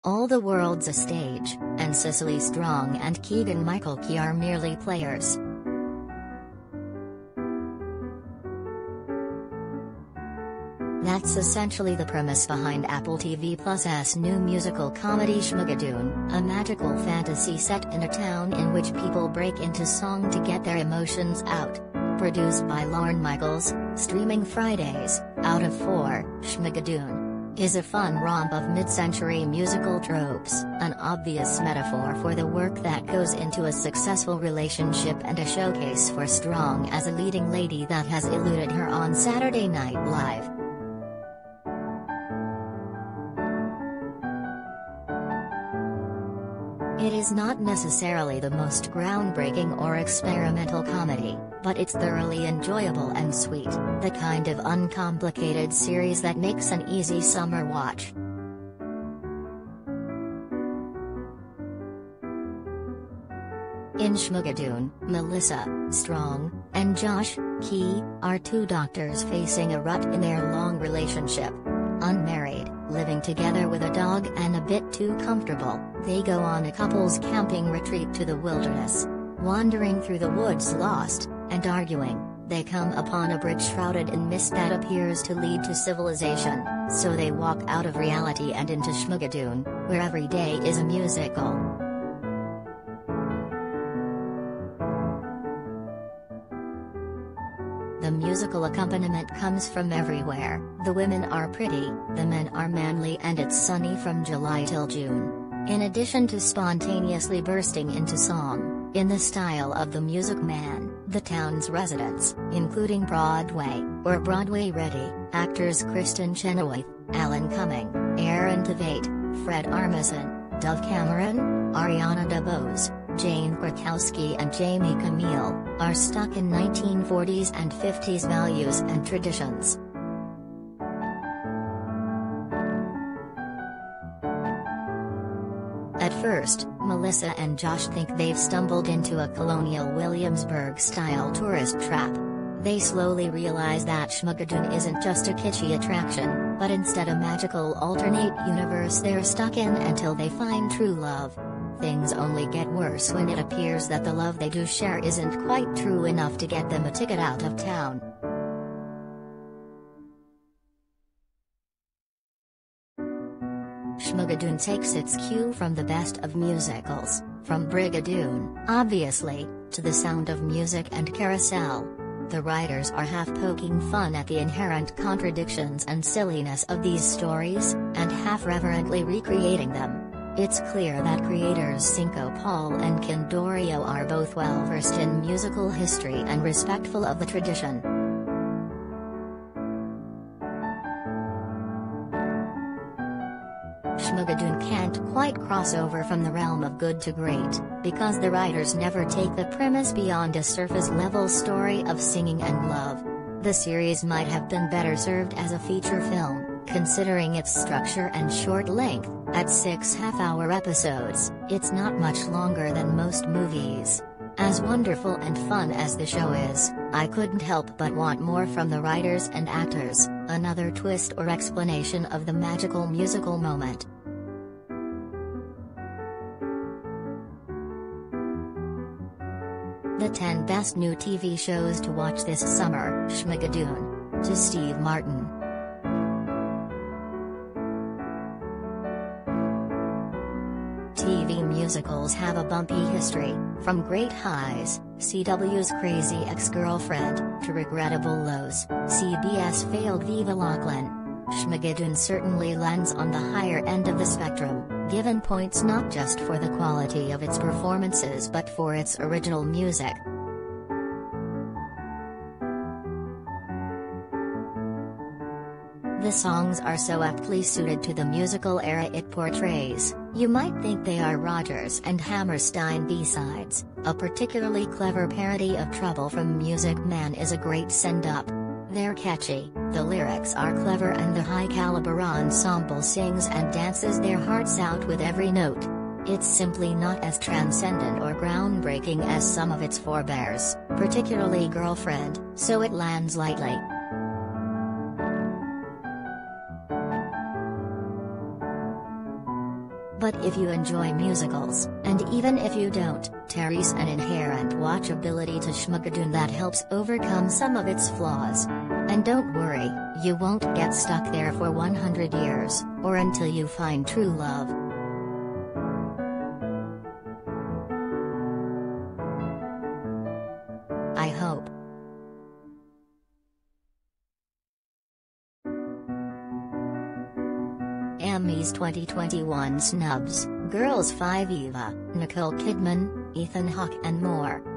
All the world's a stage, and Cecily Strong and Keegan-Michael Key are merely players. That's essentially the premise behind Apple TV Plus's new musical comedy Schmigadoon, a magical fantasy set in a town in which people break into song to get their emotions out. Produced by Lorne Michaels, streaming Fridays, out of 4, Schmigadoon is a fun romp of mid-century musical tropes, an obvious metaphor for the work that goes into a successful relationship and a showcase for Strong as a leading lady that has eluded her on Saturday Night Live. It is not necessarily the most groundbreaking or experimental comedy, but it's thoroughly enjoyable and sweet, the kind of uncomplicated series that makes an easy summer watch. In Schmigadoon, Melissa, Strong, and Josh, Key, are two doctors facing a rut in their long relationship. Unmarried, living together with a dog and a bit too comfortable, they go on a couple's camping retreat to the wilderness. Wandering through the woods lost, and arguing, they come upon a bridge shrouded in mist that appears to lead to civilization, so they walk out of reality and into Schmigadoon, where every day is a musical. The musical accompaniment comes from everywhere. The women are pretty, the men are manly, and it's sunny from July till June. In addition to spontaneously bursting into song, in the style of The Music Man, the town's residents, including Broadway ready, actors Kristen Chenoweth, Alan Cumming, Aaron Tveit, Fred Armisen, Dove Cameron, Ariana DeBose, Jane Krakowski and Jamie Camille, are stuck in 1940s and 50s values and traditions. At first, Melissa and Josh think they've stumbled into a colonial Williamsburg-style tourist trap. They slowly realize that Schmigadoon isn't just a kitschy attraction, but instead a magical alternate universe they're stuck in until they find true love. Things only get worse when it appears that the love they do share isn't quite true enough to get them a ticket out of town. Schmigadoon takes its cue from the best of musicals, from Brigadoon, obviously, to The Sound of Music and Carousel. The writers are half poking fun at the inherent contradictions and silliness of these stories, and half reverently recreating them. It's clear that creators Cinco Paul and Ken Dorio are both well-versed in musical history and respectful of the tradition. Schmigadoon can't quite cross over from the realm of good to great, because the writers never take the premise beyond a surface-level story of singing and love. The series might have been better served as a feature film, considering its structure and short length. At 6 half-hour episodes, it's not much longer than most movies. As wonderful and fun as the show is, I couldn't help but want more from the writers and actors, another twist or explanation of the magical musical moment. The 10 best new TV shows to watch this summer. Schmigadoon. To Steve Martin. TV musicals have a bumpy history, from great highs, CW's Crazy Ex-Girlfriend, to regrettable lows, CBS failed Viva Lachlan. Schmigadoon certainly lands on the higher end of the spectrum, given points not just for the quality of its performances but for its original music. The songs are so aptly suited to the musical era it portrays, you might think they are Rodgers and Hammerstein B-sides. A particularly clever parody of Trouble from Music Man is a great send-up. They're catchy, the lyrics are clever, and the high-caliber ensemble sings and dances their hearts out with every note. It's simply not as transcendent or groundbreaking as some of its forebears, particularly Girlfriend, so it lands lightly. But if you enjoy musicals, and even if you don't, Terry's an inherent watchability to Schmigadoon that helps overcome some of its flaws. And don't worry, you won't get stuck there for 100 years, or until you find true love. I hope. Emmys 2021 snubs, Girls 5 Eva, Nicole Kidman, Ethan Hawke and more.